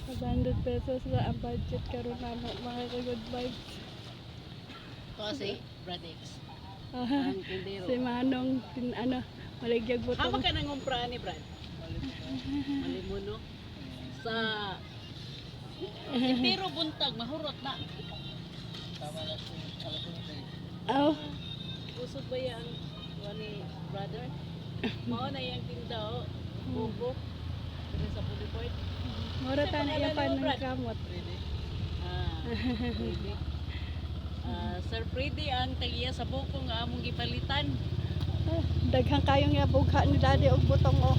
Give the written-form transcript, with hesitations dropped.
500 pesos na ang budget karon namo mga ka-good vibes. Kasi, Bradex. Ah, Ang tindero. si Manong maligyag Hama butong. ka nang umpra ni Brad? Malimuno. Sa tindero buntag, mahurot na. Aw, Usog ba yan? Wani brother? Mao na yung tinda o. Bubo. Dito sa Puliport. mura ta na iya pa ng kamot. Freddy. Sir Freddy ang tagiya sa buko nga among gipalitan. Daghang kayong nga bugha ni daddy og butong oh.